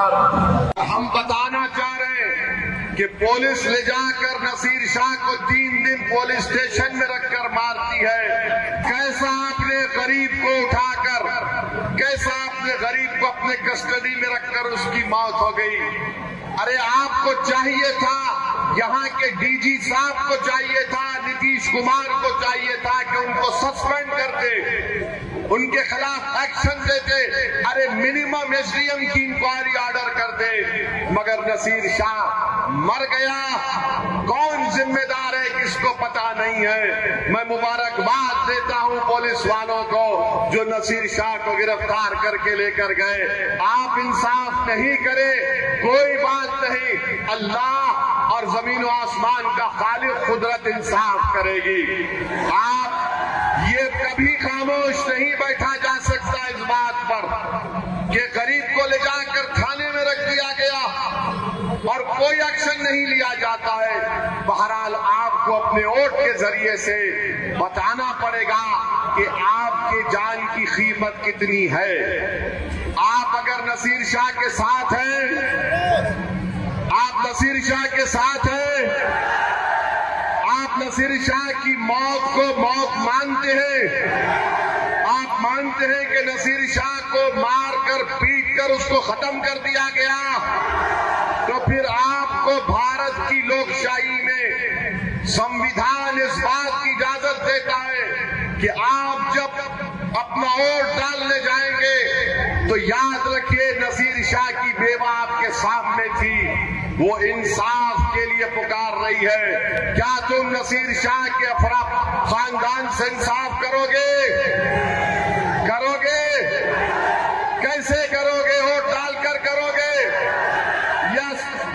हम बताना चाह रहे हैं कि पुलिस ले जाकर नसीर शाह को 3 दिन पुलिस स्टेशन में रखकर मारती है। कैसा आपने गरीब को उठाकर, कैसा आपने गरीब को अपने कस्टडी में रखकर उसकी मौत हो गई। अरे आपको चाहिए था, यहाँ के डीजी साहब को चाहिए था, नीतीश कुमार को चाहिए था कि उनको सस्पेंड कर दे, उनके खिलाफ एक्शन देते। अरे मिनिमम एसडीएम की इंक्वायरी ऑर्डर कर दे, मगर नसीर शाह मर गया। कौन जिम्मेदार है किसको पता नहीं है। मैं मुबारकबाद देता हूं पुलिस वालों को जो नसीर शाह को गिरफ्तार करके लेकर गए। आप इंसाफ नहीं करे कोई बात नहीं, अल्लाह और जमीन व आसमान का खालिक कुदरत इंसाफ करेगी। आप ये कभी खामोश नहीं बैठा जा सकता इस बात पर कि गरीब को ले जाकर थाने में रख दिया गया और कोई एक्शन नहीं लिया जाता है। बहरहाल आपको अपने वोट के जरिए से बताना पड़ेगा कि आपके जान की कीमत कितनी है। आप अगर नसीर शाह के साथ हैं, आप नसीर शाह के साथ हैं, आप नसीर शाह की मौत को मौत मानते हैं, आप मानते हैं कि नसीर शाह को मारकर पीटकर उसको खत्म कर दिया गया, तो फिर आपको भारत की लोकशाही में संविधान इस बात की इजाजत देता है कि आप जब अपना वोट डालने जाएंगे तो याद रखिए नसीर शाह की बेवा आपके सामने थी, वो इंसाफ के लिए पुकार रही है। क्या तुम नसीर शाह के अफराद खानदान से इंसाफ करोगे? करोगे? कैसे करोगे? वोट डालकर करोगे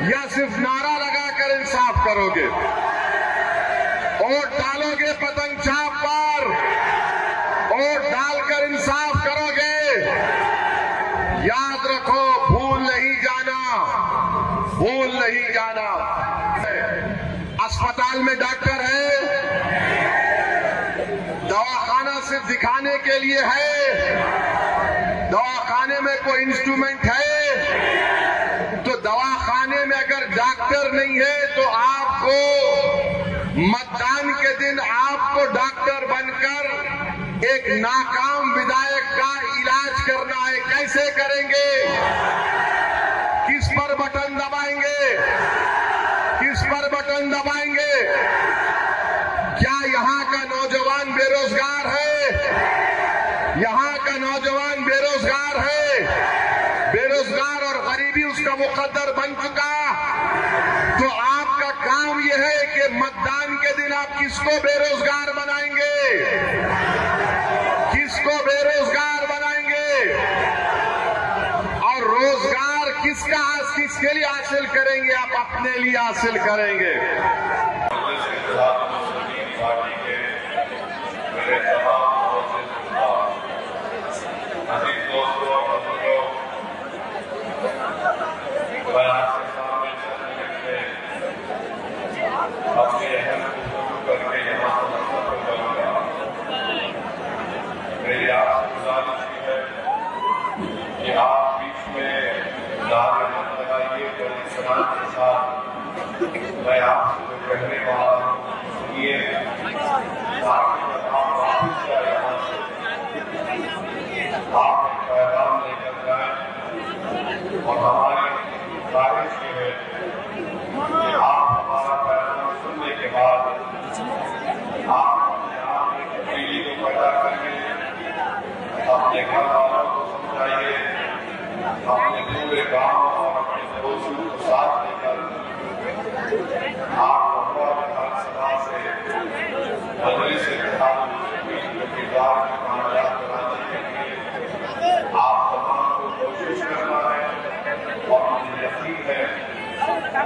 या सिर्फ नारा लगाकर इंसाफ करोगे? वोट डालोगे पतंग छाप पर, वोट डालकर इंसाफ करोगे। याद रखो, भूल नहीं जाना, भूल नहीं जाना। अस्पताल में डॉक्टर है, दवाखाना सिर्फ दिखाने के लिए है, दवाखाने में कोई इंस्ट्रूमेंट है, तो दवाखाने में अगर डॉक्टर नहीं है तो आपको मतदान के दिन आपको डॉक्टर बनकर एक नाकाम विधायक का इलाज करना है। कैसे करेंगे? किस पर बटन दबाएंगे? किस पर बटन दबाएंगे? क्या यहाँ का नौजवान बेरोजगार है? यहाँ का नौजवान बेरोजगार है, बेरोजगार और गरीबी उसका मुकद्दर बन चुका। तो आपका काम यह है कि मतदान के दिन आप किसको बेरोजगार बनाएंगे? किसको बेरोजगार बनाएंगे? और रोजगार किसके लिए हासिल करेंगे? आप अपने लिए हासिल करेंगे। अपने अहम करके यहाँ करूँगा। मेरी आपसे गुजारिश है कि आप बीच में नारे मत लगाइए, बड़े सलाम के साथ मैं आपसे जो कहने वाला हूँ सुनिए, ताकि आप वापस जाए यहाँ से आप एक पैगाम लेकर जाए। और हमारी ख्वाहिश ये है कि आप हमारा पैगाम सुनने के बाद आप अपने आप एक तब्दीली को पैदा करिए, अपने घर वालों को समझाइए, अपने पूरे गांव और अपने पड़ोसियों को साथ लेकर आप विधानसभा से मजलिस के किरदार में कामयाब कराने के लिए आप तमाम को कोशिश करना है। और मुझे यकीन है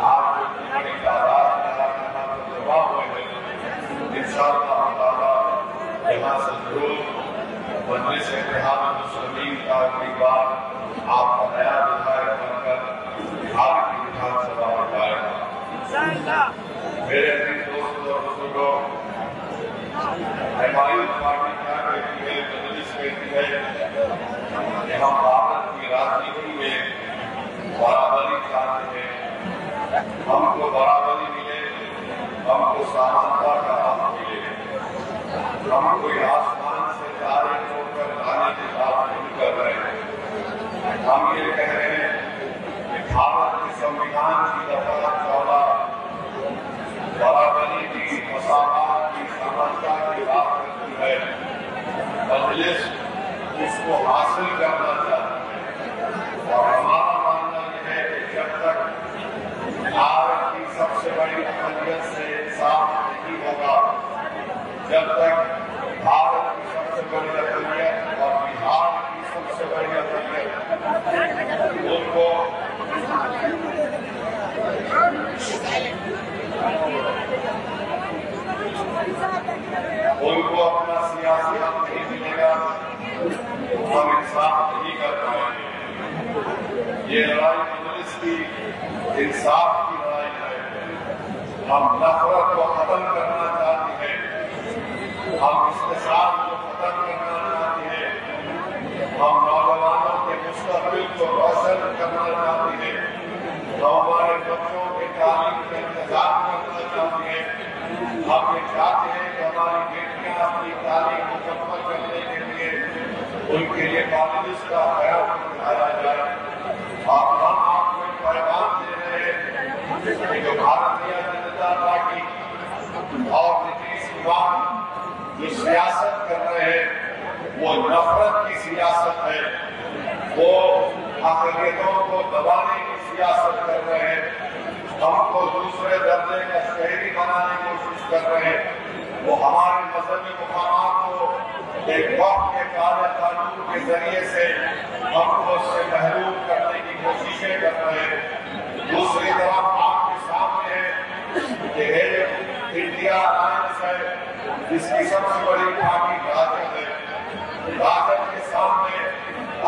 आप बड़ी तादाद में जमा हुए हैं, इंशाअल्लाह ताला यहाँ से जरूर मजलिस मुस्लिमीन का अगली बार आपका नया विधायक बनकर बिहार की विधानसभा में जाएगा। मेरे अजीज दोस्तों और बुजुर्गों, हमारी पार्टी क्या कहती है, मजलिस कहती है कि हम भारत की राजनीति में मजलिस उसको हासिल करना चाहती है। और हमारा मानना यह है कि जब तक भारत की सबसे बड़ी अकलियत से इंसाफ नहीं होगा, जब तक भारत की सबसे बड़ी अकलियत और बिहार की सबसे बड़ी अकलियत उनको अपना सियासी हक नहीं मिलेगा, हम इंसाफ नहीं कर पाएंगे। ये लड़ाई मजलिस की इंसाफ की लड़ाई है। हम नफरत को खत्म करना चाहते हैं, हम इस्तेसाल को खत्म करना चाहते हैं, हम नौजवानों के मुस्तकबिल को रोशन करना चाहते हैं, हम हमारे बच्चों के तालीम का इंतजाम करना चाहते हैं। हम ये चाहते हैं कि हमारी बेटियां अपनी तालीम मुकम्मल करने के लिए उनके लिए कॉलेज का ख्याल उठाया जाए। और हम आपको एक पैगाम दे रहे हैं कि जो भारतीय जनता पार्टी और नीतीश कुमार जो सियासत कर रहे हैं वो नफरत की सियासत है, वो अक़लियतों को दबाने की सियासत कर रहे हैं, हमको दूसरे दर्जे का शहरी बनाने की कोशिश कर रहे हैं। वो हमारे मजहबी मुकामात को एक वक्त के काले कानून के जरिए से हमको उससे महरूम करने की कोशिशें कर रहे हैं। दूसरी तरफ आपके सामने है कि इंडिया अलायंस है, जिसकी सबसे बड़ी पार्टी राजद है। राजद के सामने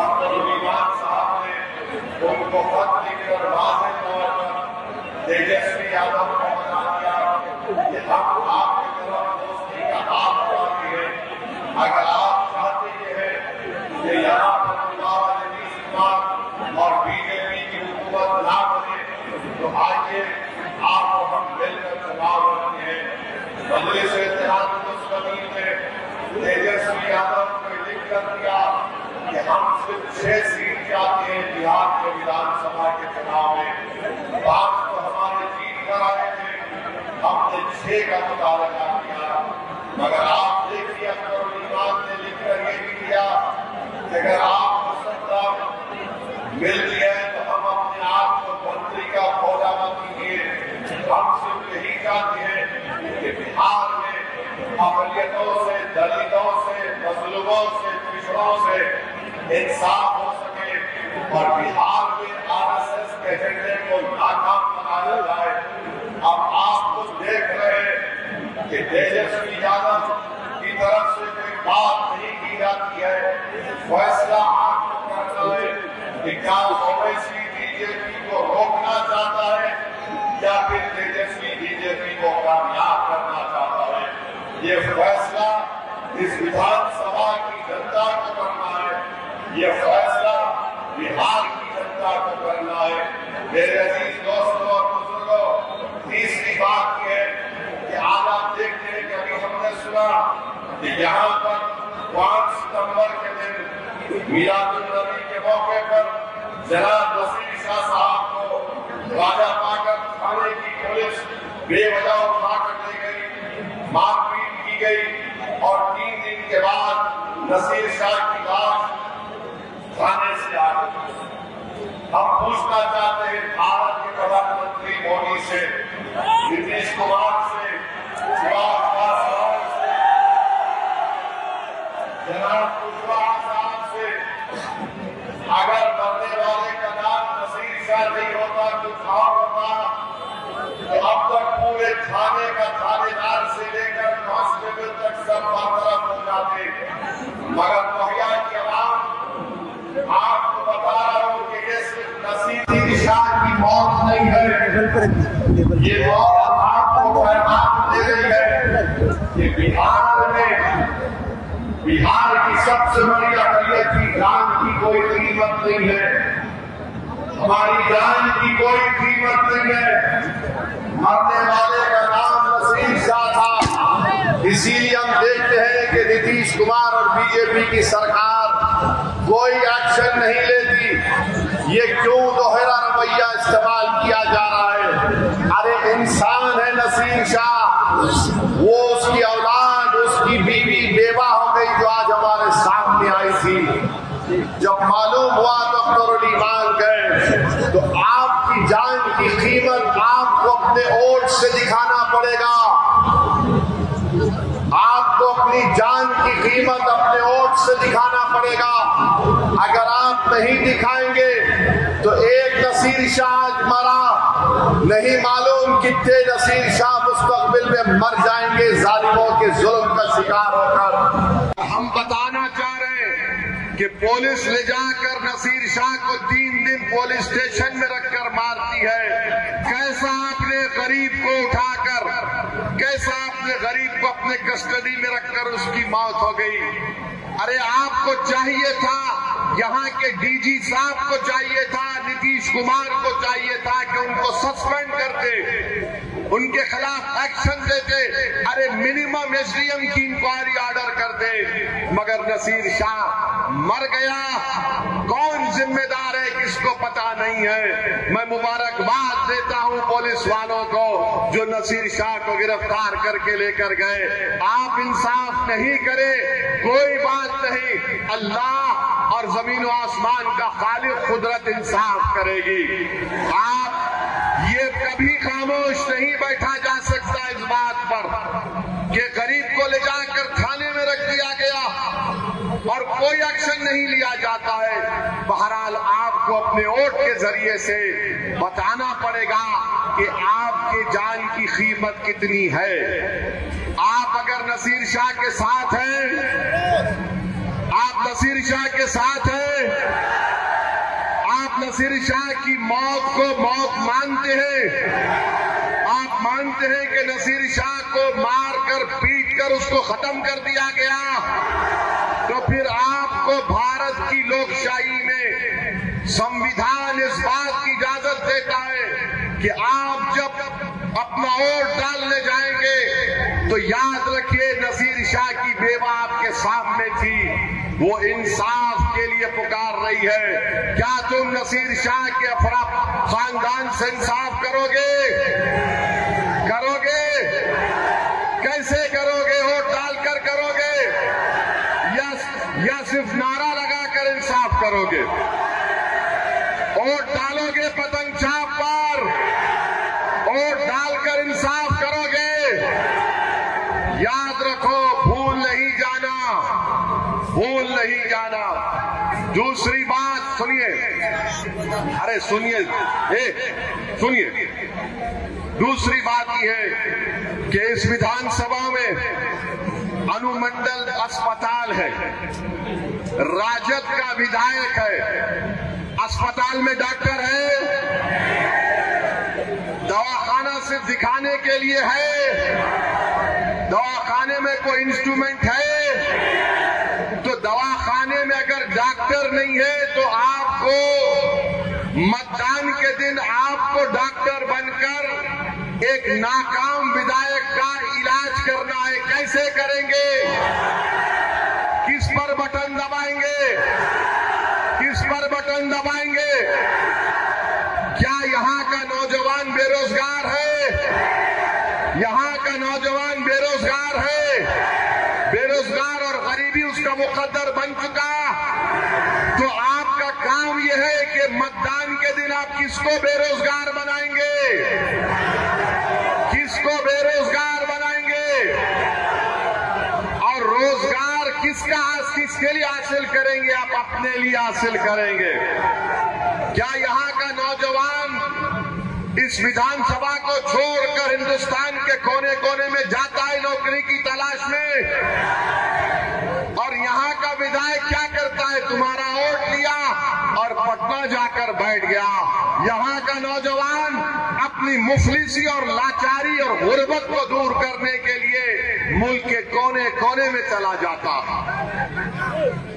अब्दुल ईमान साहब ने उनको खत लिखकर वाज़ेह तौर पर तेजस्वी यादव को बता दिया कि हम आपकी तरफ दोस्ती का हाथ बढ़ाते हैं। अगर आप चाहते हैं कि यहाँ पर नीतीश कुमार और बीजेपी की हुकूमत ना बने तो आइए आपको हम मिलकर चुनाव लड़ते हैं। मजलिस इत्तेहाद मुस्तकीम ने तेजस्वी यादव को लिख कर दिया कि हम सिर्फ 6 सीट चाहते हैं बिहार के विधानसभा के चुनाव में। बात तो हमारे जीत कर आए थे, हमने 6 का मुतालबा किया, मगर आप देखिए अब्दुल ईमान ने लिखकर ये भी किया कि अगर आपको सत्ता मिलती है तो हम अपने आप को मंत्री का पौधा मत कीजिए। हम सिर्फ यही चाहते हैं कि बिहार में अक़लियतों से, दलितों से, मजलूमों से, पिछड़ों से इंसाफ हो सके और बिहार में आरएसएस के एजेंडे को नाकाम बनाया जाए। अब आप कुछ देख रहे हैं कि तेजस्वी यादव की तरफ से कोई बात नहीं की जाती है। फैसला आपको करना है कि क्या ओवैसी बीजेपी को रोकना चाहता है या फिर तेजस्वी बीजेपी को कामयाब करना चाहता है। ये फैसला इस विधानसभा की जनता को करना है, ये फैसला बिहार की जनता को करना है। मेरे अजीज दोस्तों और बुजुर्गों, तीसरी बात यह है कि आज आप देखते हैं कि अभी हमने सुना कि यहाँ पर 5 सितंबर के दिन मीलादुन्नबी के मौके पर जनाब नसीर शाह साहब को राजा पाकर थाने की पुलिस बेवजह उठाकर ले गई, मारपीट की गई और 3 दिन के बाद नसीर शाह की लाश थाने से आ गई। हम पूछना चाहते हैं भारत के प्रधानमंत्री मोदी से, नीतीश कुमार से, शिवराज पासवान से, जनाब कुशवाहा साहब से, अगर मरने वाले का नाम नसीर शाह नहीं होता कुछ और होता तो अब तक पूरे थाने का थानेदार से लेकर कांस्टेबल तक सब बरतरफ हो जाते। मगर मुहैया की आवाम आपको बता रहा हूँ कि ये सिर्फ नसीर शाह की मौत नहीं है, ये मौत आपको पैगाम दे रही है कि बिहार की सबसे बड़ी अक़लियत की जान की कोई कीमत नहीं है, हमारी जान की कोई कीमत नहीं है। मरने वाले का नाम नसीर शाह था। इसीलिए हम देखते हैं कि नीतीश कुमार और बीजेपी की सरकार कोई एक्शन नहीं लेती। ये क्यों दोहरा रवैया इस्तेमाल किया जा रहा है? अरे इंसान है नसीर शाह, वो उसकी औलाद, उसकी बीवी बेवा हो गई जो आज हमारे साथ जान की कीमत आपको अपने वोट से दिखाना पड़ेगा। आपको अपनी जान की कीमत अपने वोट से दिखाना पड़ेगा। अगर आप नहीं दिखाएंगे तो एक नसीर शाह आज मरा, नहीं मालूम कितने नसीर शाह मुस्तकबिल में मर जाएंगे जालिमों के जुल्म का शिकार होकर। हम बताना चाह रहे हैं कि पुलिस ले जाकर नसीर शाह को 3 दिन पुलिस स्टेशन में रखकर मारती है। कैसा आपने गरीब को उठाकर, कैसा आपने गरीब को अपने कस्टडी में रखकर उसकी मौत हो गई। अरे आपको चाहिए था, यहाँ के डीजी साहब को चाहिए था, नीतीश कुमार को चाहिए था कि उनको सस्पेंड करते, उनके खिलाफ एक्शन देते, अरे मिनिमम एसडीएम की इंक्वायरी ऑर्डर करते, मगर नसीर शाह मर गया। कौन जिम्मेदार है किसको पता नहीं है। मैं मुबारकबाद देता हूं पुलिस वालों को जो नसीर शाह को गिरफ्तार करके लेकर गए। आप इंसाफ नहीं करे कोई बात नहीं, अल्लाह और जमीन व आसमान का खालिक कुदरत इंसाफ करेगी। आप ये कभी खामोश नहीं बैठा जा सकता इस बात पर कि गरीब को ले जाकर थाने में रख दिया गया और कोई एक्शन नहीं लिया जाता है। बहरहाल आपको अपने वोट के जरिए से बताना पड़ेगा कि आपके जान की कीमत कितनी है। आप अगर नसीर शाह के साथ हैं, आप नसीर शाह के साथ हैं, आप नसीर शाह की मौत को मौत मानते हैं, आप मानते हैं कि नसीर शाह को मारकर पीटकर उसको खत्म कर दिया गया, तो फिर आपको भारत की लोकशाही में संविधान इस बात की इजाजत देता है कि आप जब अपना वोट डालने जाएंगे तो याद रखिए नसीर शाह की बेवा आपके सामने थी, वो इंसाफ के लिए पुकार रही है। क्या तुम नसीर शाह के अफराद खानदान से इंसाफ करोगे? करोगे? कैसे करोगे? वोट डालकर करोगे या सिर्फ नारा लगाकर इंसाफ करोगे? वोट डालोगे पतंग छाप पर, वोट डालकर इंसाफ करोगे। याद रखो, भूल नहीं जाना, भूल नहीं जाना। दूसरी बात सुनिए, अरे सुनिए, सुनिए। दूसरी बात यह है कि इस विधानसभा में अनुमंडल अस्पताल है, राजद का विधायक है, अस्पताल में डॉक्टर है, दवाखाना सिर्फ दिखाने के लिए है, दवाखाने में कोई इंस्ट्रूमेंट है, तो दवाखाने में अगर डॉक्टर नहीं है तो आपको मतदान के दिन आपको डॉक्टर बनकर एक नाकाम विधायक का इलाज करना है। कैसे करेंगे? किस पर बटन दबाएंगे? किस पर बटन दबाएंगे? क्या यहाँ का नौजवान बेरोजगार है? यहाँ का नौजवान बेरोजगार है, बेरोजगार और गरीबी उसका मुकद्दर बन चुका। तो आपका काम यह है कि मतदान के दिन आप किसको बेरोजगार बनाएंगे? किसको बेरोजगार बनाएंगे? और रोजगार किसके लिए हासिल करेंगे? आप अपने लिए हासिल करेंगे। क्या यहाँ का नौजवान इस विधानसभा को छोड़कर हिंदुस्तान के कोने कोने में जाता है नौकरी की तलाश में? और यहाँ का विधायक क्या करता है? तुम्हारा वोट लिया और पटना जाकर बैठ गया। यहाँ का नौजवान अपनी मुफलिसी और लाचारी और गुर्बत को दूर करने के लिए मुल्क के कोने कोने में चला जाता।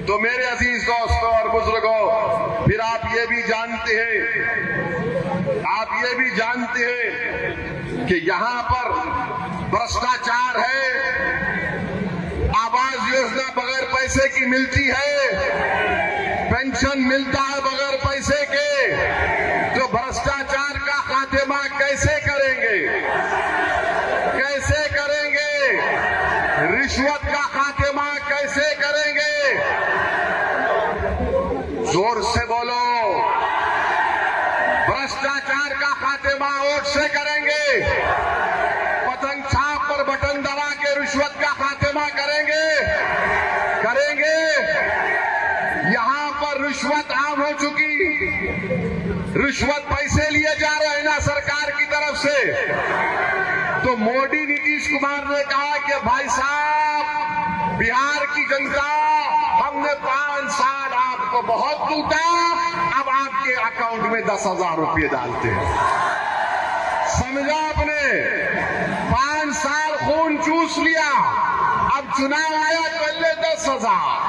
तो मेरे अजीज दोस्तों और बुजुर्गों, फिर आप ये भी जानते हैं, आप ये भी जानते हैं कि यहाँ पर भ्रष्टाचार है, आवास योजना बगैर पैसे की मिलती है, पेंशन मिलता है बगैर पैसे के, तो भ्रष्टाचार का खात्मा कैसे करेंगे? कैसे करेंगे? रिश्वत का खात्मा कैसे करेंगे? जोर से बोलो। भ्रष्टाचार का खात्मा वोट से करेंगे, पतंग छाप पर बटन दबा के रिश्वत का खात्मा करेंगे। यहां पर रिश्वत आम हो चुकी, रिश्वत पैसे लिए जा रहे हैं ना सरकार की तरफ से। तो मोदी नीतीश कुमार ने कहा कि भाई साहब, बिहार की जनता, हमने 5 साल आपको बहुत लूटा, अब आपके अकाउंट में 10,000 रुपये डालते हैं। समझा आपने? 5 साल खून चूस लिया, अब चुनाव आया तो ले 10,000।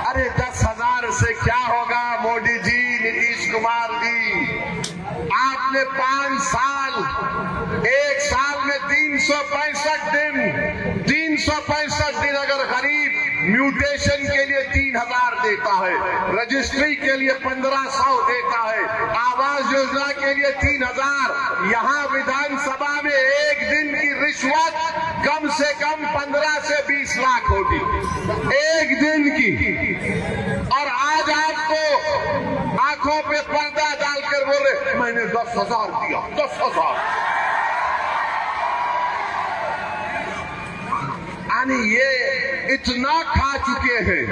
अरे 10,000 से क्या होगा मोदी जी, नीतीश कुमार जी? आपने 5 साल, एक साल में 365 दिन, 365 दिन अगर गरीब म्यूटेशन के लिए 3,000 देता है, रजिस्ट्री के लिए 1,500 देता है, आवास योजना के लिए 3,000, यहाँ विधानसभा में एक दिन की रिश्वत कम से कम 15 से 20 लाख होगी, एक दिन की। और आज आपको आंखों पे पर्दा डालकर बोले मैंने 10,000 दिया, 10,000। यानी ये इतना खा चुके हैं।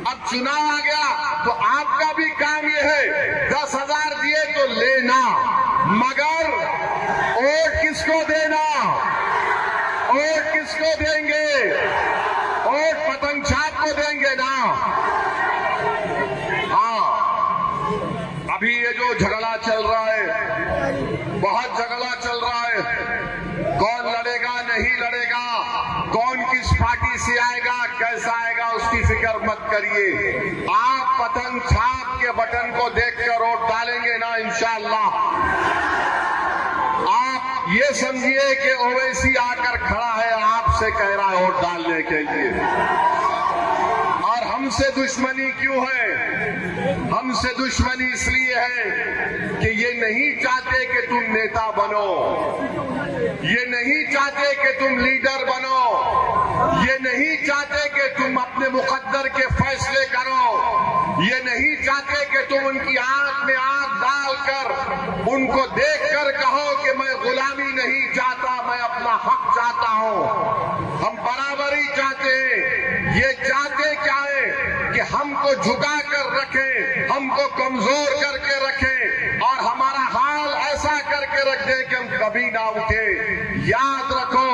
अब चुनाव आ गया तो आपका भी काम ये है, 10,000 दिए तो लेना, मगर वोट किसको देना? वोट किसको देंगे? वोट पतंग छाप को देंगे ना। हाँ, अभी ये जो झगड़ा चल रहा है, बहुत झगड़ा चल रहा है, कौन लड़ेगा नहीं लड़ेगा, कौन किस पार्टी से आएगा, कैसा आएगा, उसकी फिक्र मत करिए। आप पतंग छाप के बटन को देखकर वोट डालेंगे ना इंशाअल्लाह। आप ये समझिए कि ओवैसी आकर खड़ा है, आपसे कह रहा है वोट डालने के लिए। और हमसे दुश्मनी क्यों है? हमसे दुश्मनी इसलिए है कि ये नहीं चाहते कि तुम नेता बनो, ये नहीं चाहते कि तुम लीडर बनो, ये नहीं चाहते कि तुम अपने मुकद्दर के फैसले करो, ये नहीं चाहते कि तुम उनकी आंख में आंख डालकर उनको देखकर कहो कि मैं गुलामी नहीं चाहता, मैं अपना हक चाहता हूं। हम बराबरी चाहते हैं। ये चाहते क्या है कि हमको झुका कर रखें, हमको कमजोर करके रखें और हमारा हाल ऐसा करके रख दें कि हम कभी ना उठे। याद रखो,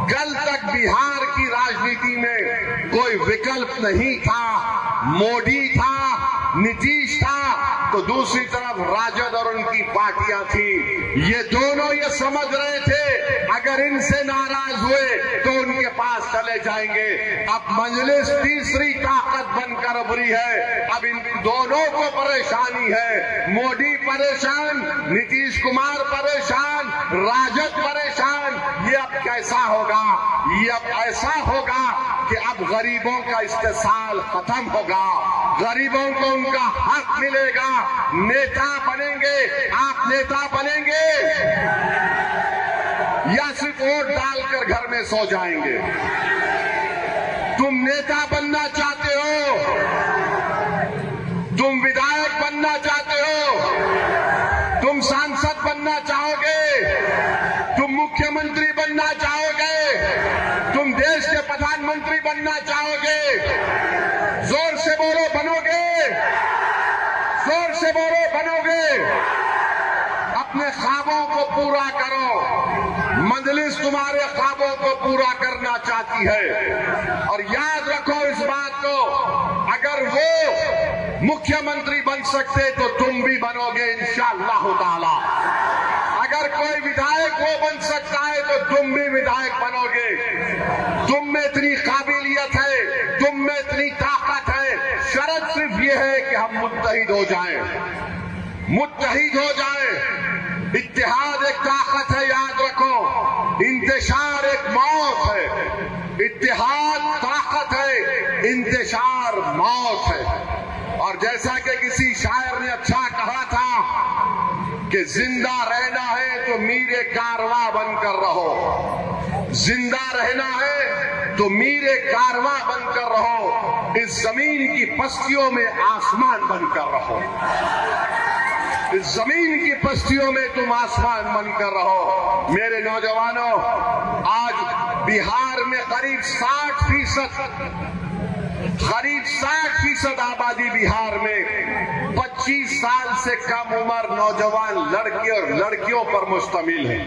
कल तक बिहार की राजनीति में कोई विकल्प नहीं था, मोदी था, नीतीश था, तो दूसरी तरफ राजद और उनकी पार्टियां थी। ये दोनों ये समझ रहे थे अगर इनसे नाराज हुए तो उनके पास चले जाएंगे। अब मजलिस तीसरी ताकत बनकर उभरी है। अब इन दोनों को परेशानी है, मोदी परेशान, नीतीश कुमार परेशान, राजद परेशान। ये अब कैसा होगा? ये अब ऐसा होगा कि अब गरीबों का इस्तेसाल खत्म होगा, गरीबों को उनका हक मिलेगा। नेता बनेंगे, आप नेता बनेंगे या सिर्फ वोट डालकर घर में सो जाएंगे? तुम नेता बनना चाहते हो? तुम विधायक बनना चाहते हो? तुम सांसद बनना चाहोगे? तुम मुख्यमंत्री बनना चाहोगे? तुम देश के प्रधानमंत्री बनना चाहोगे? जोर से बोलो, बनोगे? जोर से बोलो, बनोगे? अपने ख्वाबों को पूरा करो। मजलिस तुम्हारे ख्वाबों को पूरा करना चाहती है। और याद रखो इस बात को, अगर वो मुख्यमंत्री बन सकते तो तुम भी बनोगे इंशाअल्लाह ताला। अगर कोई विधायक वो बन सकता है तो तुम भी विधायक बनोगे। तुम में इतनी काबिलियत है, तुम में इतनी ताकत है। शर्त सिर्फ ये है कि हम मुत्तहिद हो जाएं, मुत्तहिद हो जाएं। इत्तेहाद एक ताकत है, याद रखो। इंतशार एक मौत है। इत्तेहाद ताकत है, इंतशार मौत है। और जैसा कि किसी शायर ने अच्छा कहा था कि जिंदा रहना है तो मीरे कारवां बनकर रहो, जिंदा रहना है तो मीरे कारवां बनकर रहो। इस जमीन की पस्तियों में आसमान बनकर रहो। इस जमीन की पस्तियों में तुम आसमान बनकर रहो। मेरे नौजवानों, आज बिहार में करीब 60% आबादी बिहार में 25 साल से कम उम्र नौजवान लड़के और लड़कियों पर मुश्तमिल है।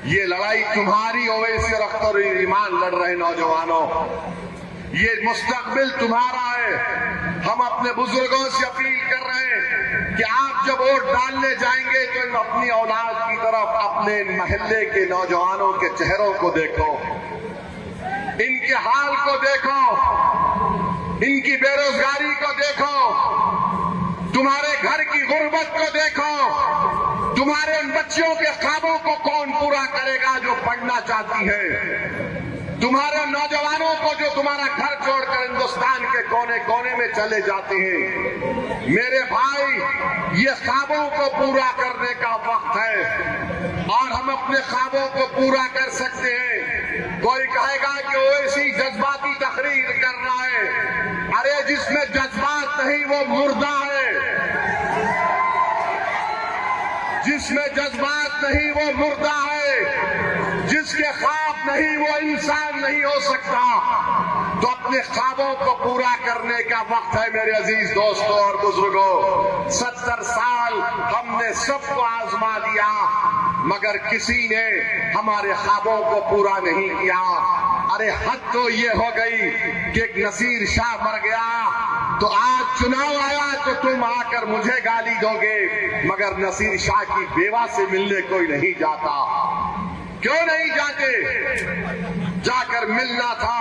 ये लड़ाई तुम्हारी ओवैसी और अख्तर ईमान लड़ रहे नौजवानों, ये मुस्तकबिल तुम्हारा है। हम अपने बुजुर्गों से अपील कर रहे हैं कि आप जब वोट डालने जाएंगे तो अपनी औलाद की तरफ, अपने महल्ले के नौजवानों के चेहरों को देखो, इनके हाल को देखो, इनकी बेरोजगारी को देखो, तुम्हारे घर की गुर्बत को देखो, तुम्हारे इन बच्चियों के ख्वाबों को कौन पूरा करेगा जो पढ़ना चाहती है, तुम्हारे नौजवानों को जो तुम्हारा घर छोड़कर हिंदुस्तान के कोने कोने में चले जाते हैं। मेरे भाई, ये ख्वाबों को पूरा करने का वक्त है और हम अपने ख्वाबों को पूरा कर सकते हैं। कोई कहेगा कि ओवैसी जज्बाती तकरीर कर रहा है। अरे जिसमें जज्बात नहीं वो मुर्दा है, जिसमें जज्बात नहीं वो मुर्दा है, जिसके ख्वाब नहीं वो इंसान नहीं हो सकता। तो अपने ख्वाबों को पूरा करने का वक्त है मेरे अजीज दोस्तों और बुजुर्गों। 70 साल हमने सबको आजमा दिया मगर किसी ने हमारे ख्वाबों को पूरा नहीं किया। अरे हद तो ये हो गई कि एक नसीर शाह मर गया तो आज चुनाव आया तो तुम आकर मुझे गाली दोगे, मगर नसीर शाह की बेवा से मिलने कोई नहीं जाता। क्यों नहीं जाते? जाकर मिलना था,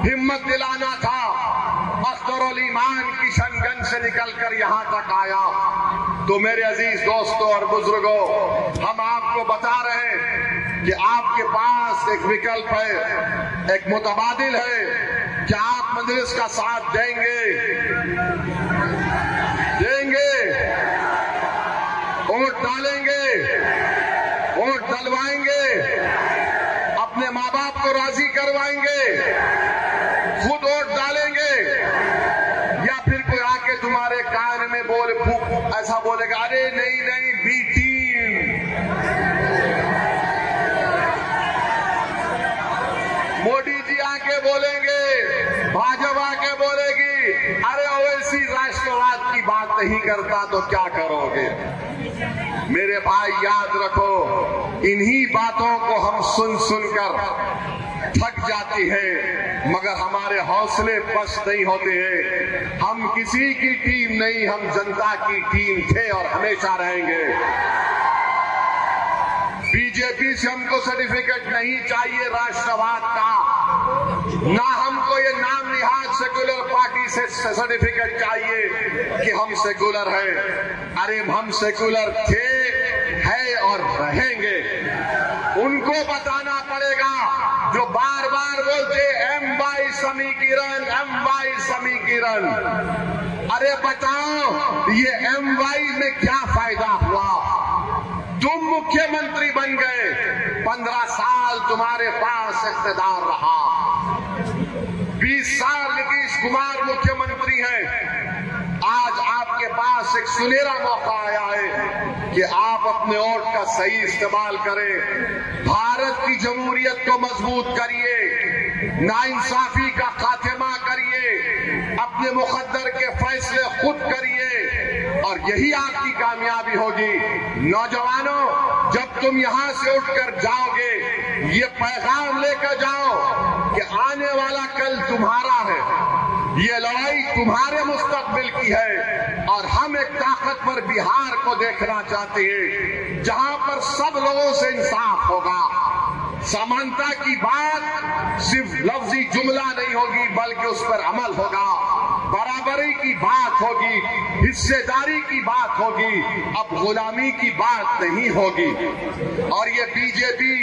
हिम्मत दिलाना था। अख्तरुल ईमान किशनगंज से निकलकर यहां तक आया। तो मेरे अजीज दोस्तों और बुजुर्गों, हम आपको बता रहे हैं कि आपके पास एक विकल्प है, एक मुतबादिल है। क्या आप मजलिस का साथ देंगे? वोट डालेंगे, वोट डलवाएंगे, अपने माँ बाप को राजी करवाएंगे, खुद वोट डालेंगे, या फिर कोई आके तुम्हारे कान में बोले ऐसा बोलेगा, अरे नहीं नहीं बी टीम। मोदी जी आके बोलेंगे, भाजपा आके बोलेगी, अरे ओवैसी राष्ट्रवाद की बात नहीं करता तो क्या करोगे? मेरे भाई याद रखो, इन्हीं बातों को हम सुन सुनकर थक जाते हैं मगर हमारे हौसले पस्त नहीं होते हैं। हम किसी की टीम नहीं, हम जनता की टीम थे और हमेशा रहेंगे। बीजेपी से हमको सर्टिफिकेट नहीं चाहिए राष्ट्रवाद का, ना हमको ये नाम निहाद सेकुलर पार्टी से सर्टिफिकेट चाहिए कि हम सेकुलर हैं। अरे हम सेकुलर थे, है और रहेंगे। उनको बताना पड़ेगा जो बार बार बोलते एम वाई समीकरण, एम वाई समीकरण। अरे बताओ ये एम वाई में क्या फायदा हुआ? तुम मुख्यमंत्री बन गए, 15 साल तुम्हारे पास इख्तियार रहा, 20 साल नीतीश कुमार मुख्यमंत्री हैं। आज आपके पास एक सुनहरा मौका आया है कि आप अपने वोट का सही इस्तेमाल करें, भारत की जमहूरियत को मजबूत करिए, नाइंसाफी का खात्मा करिए, अपने मुकद्दर के फैसले खुद करिए और यही आपकी कामयाबी होगी। नौजवानों, जब तुम यहां से उठकर जाओगे ये पैगाम लेकर जाओ कि आने वाला कल तुम्हारा है, ये लड़ाई तुम्हारे मुस्तकबिल की है और हम एक ताकतवर बिहार को देखना चाहते हैं जहां पर सब लोगों से इंसाफ होगा। समानता की बात सिर्फ लफ्जी जुमला नहीं होगी बल्कि उस पर अमल होगा, बराबरी की बात होगी, हिस्सेदारी की बात होगी, अब गुलामी की बात नहीं होगी। और ये बीजेपी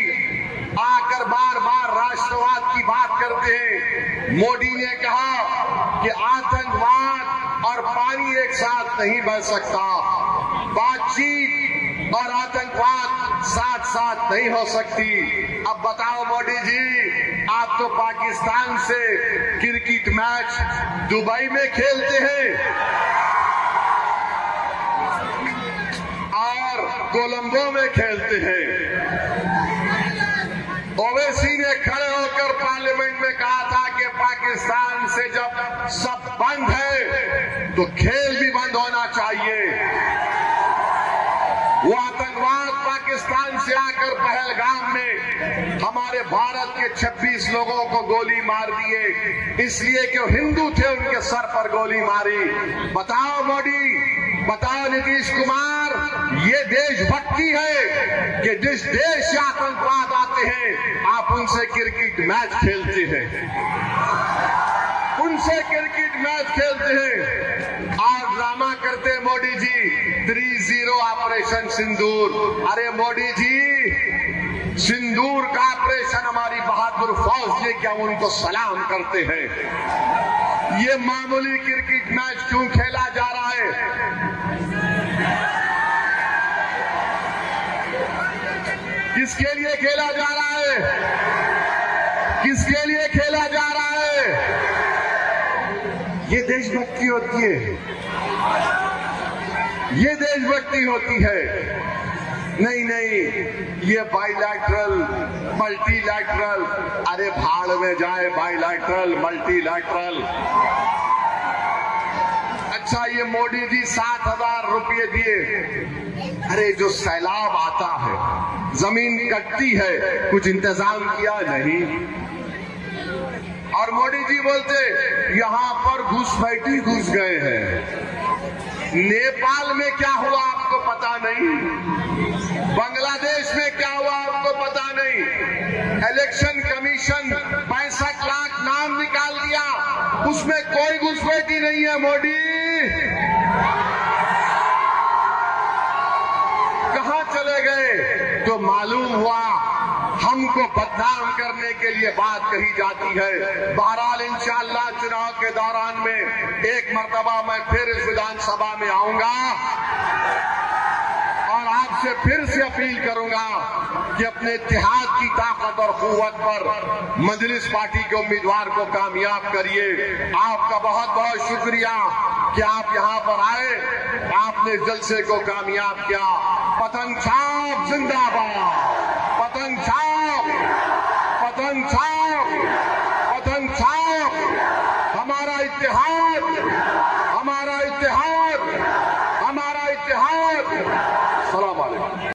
आकर बार बार राष्ट्रवाद की बात करते हैं। मोदी ने कहा कि आतंकवाद और पानी एक साथ नहीं बह सकता, बातचीत और आतंकवाद साथ साथ नहीं हो सकती। अब बताओ मोदी जी, आप तो पाकिस्तान से क्रिकेट मैच दुबई में खेलते हैं और कोलंबो में खेलते हैं। ओवैसी ने खड़े होकर पार्लियामेंट में कहा था कि पाकिस्तान से जब सब बंद है तो खेल भी बंद होना चाहिए। वो आतंकवाद पाकिस्तान से आकर पहलगाम में हमारे भारत के 26 लोगों को गोली मार दिए, इसलिए कि वो हिंदू थे, उनके सर पर गोली मारी। बताओ मोदी, बताओ नीतीश कुमार, ये देशभक्ति है कि जिस देश से आतंकवाद आते हैं आप उनसे क्रिकेट मैच खेलते हैं, उनसे क्रिकेट मैच खेलते हैं और ड्रामा करते हैं मोदी जी 3-0 ऑपरेशन सिंदूर। अरे मोदी जी, सिंदूर का ऑपरेशन हमारी बहादुर फौज ने किया, उनको सलाम करते हैं। ये मामूली क्रिकेट मैच क्यों खेला जा रहा है? किसके लिए खेला जा रहा है? किसके लिए खेला जा रहा है? ये देशभक्ति होती है, ये देशभक्ति होती है। नहीं नहीं, ये बाइलैटरल, मल्टीलैटरल, अरे भाड़ में जाए बाइलैटरल, मल्टीलैटरल। अच्छा, ये मोदी जी 7,000 रुपये दिए। अरे जो सैलाब आता है, जमीन कटती है, कुछ इंतजाम किया नहीं। और मोदी जी बोलते यहां पर घुसपैठी घुस गए हैं। नेपाल में क्या हुआ आपको पता नहीं, बांग्लादेश में क्या हुआ आपको पता नहीं। इलेक्शन कमीशन 65 लाख नाम निकाल दिया, उसमें कोई घुसपैठी नहीं है। मोदी कहां चले गए? तो मालूम हुआ हमको बदनाम करने के लिए बात कही जाती है। बहरहाल इंशाअल्लाह चुनाव के दौरान में एक मर्तबा मैं फिर इस विधानसभा में आऊंगा और आपसे फिर से अपील करूंगा कि अपने इत्तेहाद की ताकत और कुव्वत पर मजलिस पार्टी के उम्मीदवार को कामयाब करिए। आपका बहुत बहुत शुक्रिया कि आप यहां पर आए, आपने जलसे को कामयाब किया। पतंग छाप जिंदाबाद, पतंग छाप, पतंग छाप, पतंग छाप। हमारा इत्तेहाद, हमारा इत्तेहाद, हमारा इत्तेहाद। सलाम अलैकुम।